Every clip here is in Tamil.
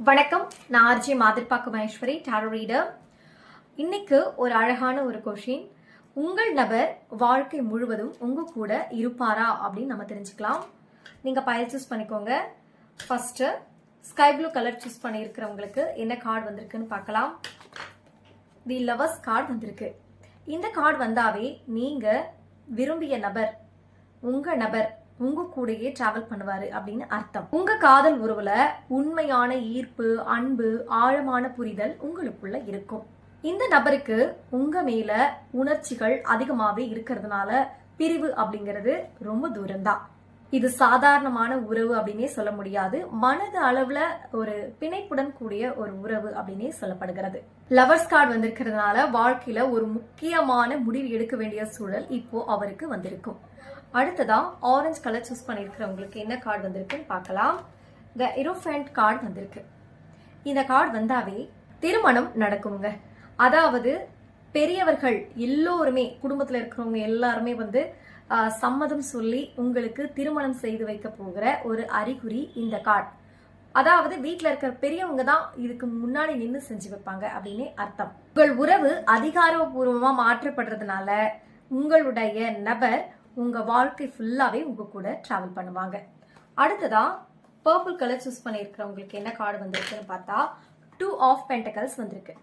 வணக்கம், நான் ஆர்ஜி மாதிர்பாக்கு மகேஸ்வரி, டாரோ ரீடர். இன்னைக்கு ஒரு அழகான ஒரு கொஷின். உங்கள் நபர் வாழ்க்கை முழுவதும் உங்க கூட இருப்பாரா அப்படின்னு நம்ம தெரிஞ்சுக்கலாம். நீங்க பைல் சூஸ் பண்ணிக்கோங்க. First sky blue colour choose பண்ணியிருக்கிறவங்களுக்கு என்ன கார்டு வந்திருக்குன்னு பார்க்கலாம். தி லவர்ஸ் கார்டு வந்திருக்கு. இந்த கார்டு வந்தாவே நீங்க விரும்பிய நபர், உங்க நபர் உங்க கூடயே டிராவல் பண்ணுவாரு அப்படின்னு அர்த்தம். உங்க காதல் உறவுல உண்மையான ஈர்ப்பு, அன்பு, ஆழமான புரிதல் உங்களுக்குள்ள இருக்கும். இந்த நபருக்கு உங்க மேல உணர்ச்சிகள் அதிகமாவே இருக்கிறதுனால பிரிவு அப்படிங்கிறது ரொம்ப தூரம்தான். இது சாதாரணமான உறவு அப்படின்னே சொல்ல முடியாது. மனது அளவுல ஒரு பிணைப்புடன் கூடிய ஒரு உறவு அப்படின்னே சொல்லப்படுகிறது. லவர்ஸ் கார்டு வந்திருக்கிறதுனால வாழ்க்கையில ஒரு முக்கியமான முடிவு எடுக்க வேண்டிய சூழல் இப்போ அவருக்கு வந்திருக்கும். அடுத்ததா ஆரஞ்சு கலர் சூஸ் பண்ணிருக்கிறவங்களுக்கு என்ன கார்டு வந்திருக்குன்னு பார்க்கலாம். த எரோஃபென்ட் கார்டு வந்திருக்கு. இந்த கார்டு வந்தாவே திருமணம் நடக்குங்க. அதாவது பெரியவர்கள் எல்லோருமே, குடும்பத்துல இருக்கிறவங்க எல்லாருமே சம்மதம் சொல்லி உங்களுக்கு திருமணம் செய்து வைக்க போகிற ஒரு அறிகுறி இந்த கார்டு. அதாவது வீட்டுல இருக்கிற பெரியவங்க தான் இதுக்கு முன்னாடி நின்று செஞ்சு வைப்பாங்க அப்படின்னு அர்த்தம். உங்கள் உறவு அதிகாரப்பூர்வமா மாற்றப்படுறதுனால உங்களுடைய நபர் உங்க வாழ்க்கை ஃபுல்லாவே உங்க கூட டிராவல் பண்ணுவாங்க. அடுத்ததா பர்பிள் கலர் சூஸ் பண்ணிருக்கிறவங்களுக்கு என்ன கார்டு வந்திருக்குன்னு பார்த்தா டூ ஆஃப் பென்டகல்ஸ் வந்திருக்கு.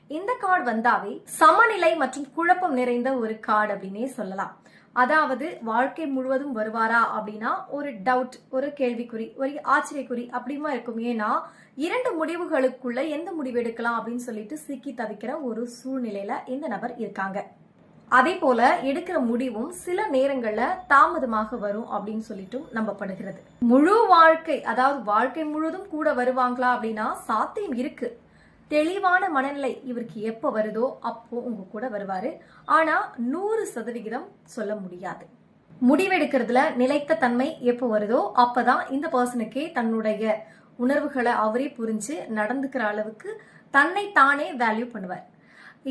இந்த கார்டு வந்தாவே சமநிலை மற்றும் குழப்பம் நிறைந்த ஒரு கார்டு அப்படின்னே சொல்லலாம். அதாவது வாழ்க்கை முழுவதும் வருவாரா அப்படின்னா ஒரு டவுட், ஒரு கேள்விக்குறி, ஒரு ஆச்சரியக்குறி அப்படிமா இருக்கும். ஏன்னா இரண்டு முடிவுகளுக்குள்ள எந்த முடிவு எடுக்கலாம் அப்படின்னு சொல்லிட்டு சிக்கி தவிக்கிற ஒரு சூழ்நிலையில இந்த நபர் இருக்காங்க. அதே போல எடுக்கிற முடிவும் சில நேரங்கள்ல தாமதமாக வரும் அப்படின்னு சொல்லிட்டு நம்பப்படுகிறது. முழு வாழ்க்கை, அதாவது வாழ்க்கை முழுதும் கூட வருவாங்களா அப்படின்னா சாத்தியம் இருக்கு. தெளிவான மனநிலை இவருக்கு எப்ப வருதோ அப்போ உங்க கூட வருவாரு. ஆனா 100% சொல்ல முடியாது. முடிவெடுக்கிறதுல நிலைத்த தன்மை எப்போ வருதோ அப்பதான் இந்த பர்சனுக்கே தன்னுடைய உணர்வுகளை அவரே புரிஞ்சு நடந்துக்கிற அளவுக்கு தன்னை தானே வேல்யூ பண்ணுவார்.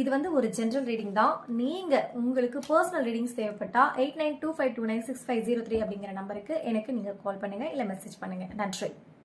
இது ஒரு ஜெனரல் ரீடிங் தான். நீங்க உங்களுக்கு பர்சனல் ரீடிங்ஸ் தேவைப்பட்டா 8925296503 அப்படிங்கிற நம்பருக்கு எனக்கு நீங்க கால் பண்ணுங்க, இல்ல மெசேஜ் பண்ணுங்க. நன்றி.